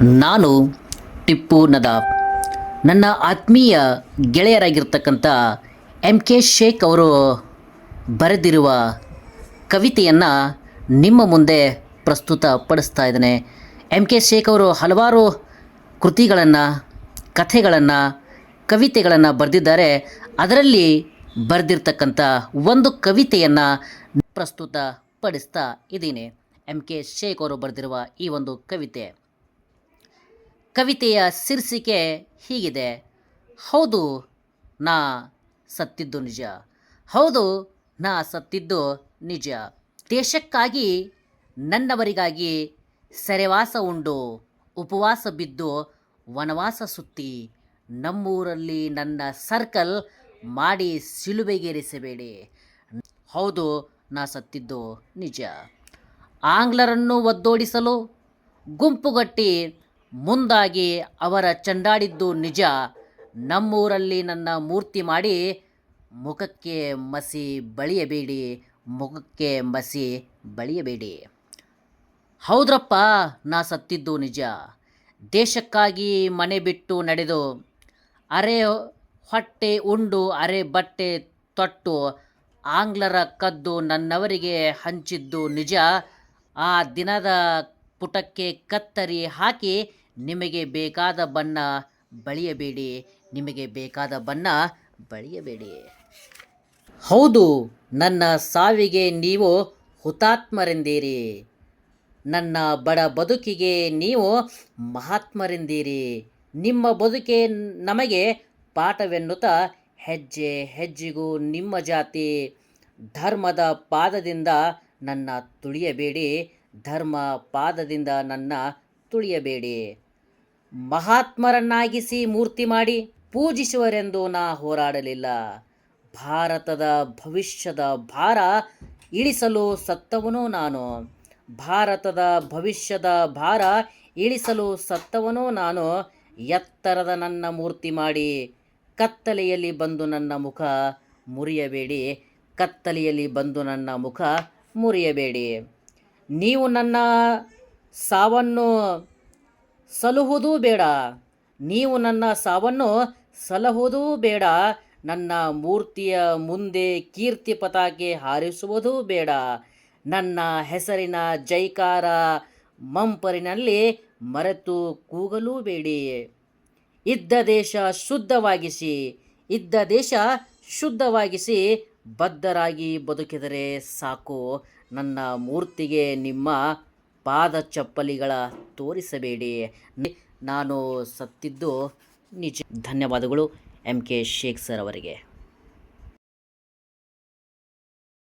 ನಾನು ಟಿಪ್ಪು ನದಾಫ್. ನನ್ನ ಆತ್ಮೀಯ ಗೆಳೆಯರಾಗಿರ್ತಕ್ಕಂಥ MK ಶೇಖ್ ಅವರು ಬರೆದಿರುವ ಕವಿತೆಯನ್ನು ನಿಮ್ಮ ಮುಂದೆ ಪ್ರಸ್ತುತಪಡಿಸ್ತಾ ಇದ್ದೇನೆ. MK ಶೇಖ್ ಅವರು ಹಲವಾರು ಕೃತಿಗಳನ್ನು, ಕಥೆಗಳನ್ನು, ಕವಿತೆಗಳನ್ನು ಬರೆದಿದ್ದಾರೆ. ಅದರಲ್ಲಿ ಬರೆದಿರ್ತಕ್ಕಂಥ ಒಂದು ಕವಿತೆಯನ್ನು ಪ್ರಸ್ತುತಪಡಿಸ್ತಾ ಇದ್ದೀನಿ. MK ಶೇಖ್ ಅವರು ಬರೆದಿರುವ ಈ ಒಂದು ಕವಿತೆಯ ಶೀರ್ಷಿಕೆ ಹೀಗಿದೆ: ಹೌದು, ನಾ ಸತ್ತಿದ್ದು ನಿಜ. ಹೌದು, ನಾ ಸತ್ತಿದ್ದು ನಿಜ. ದೇಶಕ್ಕಾಗಿ, ನನ್ನವರಿಗಾಗಿ ಸೆರೆವಾಸ ಉಂಡು, ಉಪವಾಸ ಬಿದ್ದು, ವನವಾಸ ಸುತ್ತಿ, ನಮ್ಮೂರಲ್ಲಿ ನನ್ನ ಸರ್ಕಲ್ ಮಾಡಿ ಸಿಲುಬೆಗೇರಿಸಬೇಡಿ. ಹೌದು, ನಾ ಸತ್ತಿದ್ದು ನಿಜ. ಆಂಗ್ಲರನ್ನು ಒದ್ದೋಡಿಸಲು ಗುಂಪುಗಟ್ಟಿ ಮುಂದಾಗಿ ಅವರ ಚಂಡಾಡಿದ್ದು ನಿಜ. ನಮ್ಮೂರಲ್ಲಿ ನನ್ನ ಮೂರ್ತಿ ಮಾಡಿ ಮುಖಕ್ಕೆ ಮಸಿ ಬಳಿಯಬೇಡಿ, ಮುಖಕ್ಕೆ ಮಸಿ ಬಳಿಯಬೇಡಿ. ಹೌದ್ರಪ್ಪ, ನಾ ಸತ್ತಿದ್ದು ನಿಜ. ದೇಶಕ್ಕಾಗಿ ಮನೆ ಬಿಟ್ಟು ನಡೆದು, ಅರೆ ಹೊಟ್ಟೆ ಉಂಡು, ಅರೆ ಬಟ್ಟೆ ತೊಟ್ಟು, ಆಂಗ್ಲರ ಕದ್ದು ನನ್ನವರಿಗೆ ಹಂಚಿದ್ದು ನಿಜ. ಆ ದಿನದ ಪುಟಕ್ಕೆ ಕತ್ತರಿ ಹಾಕಿ ನಿಮಗೆ ಬೇಕಾದ ಬಣ್ಣ ಬಳಿಯಬೇಡಿ, ನಿಮಗೆ ಬೇಕಾದ ಬಣ್ಣ ಬಳಿಯಬೇಡಿ. ಹೌದು, ನನ್ನ ಸಾವಿಗೆ ನೀವು ಹುತಾತ್ಮರೆಂದಿರಿ, ನನ್ನ ಬಡ ಬದುಕಿಗೆ ನೀವು ಮಹಾತ್ಮರೆಂದಿರಿ. ನಿಮ್ಮ ಬದುಕೆ ನಮಗೆ ಪಾಠವೆನ್ನುತ್ತಾ ಹೆಜ್ಜೆ ಹೆಜ್ಜೆಗೂ ನಿಮ್ಮ ಜಾತಿ ಧರ್ಮದ ಪಾದದಿಂದ ನನ್ನ ತುಳಿಯಬೇಡಿ, ಧರ್ಮ ಪಾದದಿಂದ ನನ್ನ ತುಳಿಯಬೇಡಿ. ಮಹಾತ್ಮರನ್ನಾಗಿಸಿ ಮೂರ್ತಿ ಮಾಡಿ ಪೂಜಿಸುವರೆಂದು ನಾ ಹೋರಾಡಲಿಲ್ಲ. ಭಾರತದ ಭವಿಷ್ಯದ ಭಾರ ಇಳಿಸಲು ಸತ್ತವನು ನಾನು. ಭಾರತದ ಭವಿಷ್ಯದ ಭಾರ ಇಳಿಸಲು ಸತ್ತವನು ನಾನು. ಎತ್ತರದ ನನ್ನ ಮೂರ್ತಿ ಮಾಡಿ ಕತ್ತಲೆಯಲ್ಲಿ ಬಂದು ನನ್ನ ಮುಖ ಮುರಿಯಬೇಡಿ, ಕತ್ತಲೆಯಲ್ಲಿ ಬಂದು ನನ್ನ ಮುಖ ಮುರಿಯಬೇಡಿ. ನೀವು ನನ್ನ ಸಾವನ್ನು ಸಲಹುವುದೂ ಬೇಡ, ನೀವು ನನ್ನ ಸಾವನ್ನು ಸಲಹುವುದೂ ಬೇಡ. ನನ್ನ ಮೂರ್ತಿಯ ಮುಂದೆ ಕೀರ್ತಿ ಪತಾಕೆ ಹಾರಿಸುವುದೂ ಬೇಡ. ನನ್ನ ಹೆಸರಿನ ಜೈಕಾರ ಮಂಪರಿನಲ್ಲಿ ಮರೆತು ಕೂಗಲೂ ಬೇಡಿ. ಇದ್ದ ದೇಶ ಶುದ್ಧವಾಗಿಸಿ, ಇದ್ದ ದೇಶ ಶುದ್ಧವಾಗಿಸಿ, ಬದ್ಧರಾಗಿ ಬದುಕಿದರೆ ಸಾಕು. ನನ್ನ ಮೂರ್ತಿಗೆ ನಿಮ್ಮ ಪಾದ ಚಪ್ಪಲಿಗಳ ತೋರಿಸಬೇಡಿ. ನಾನು ಸತ್ತಿದ್ದು ನಿಜ. ಧನ್ಯವಾದಗಳು MK ಶೇಖ್ ಸರ್ ಅವರಿಗೆ.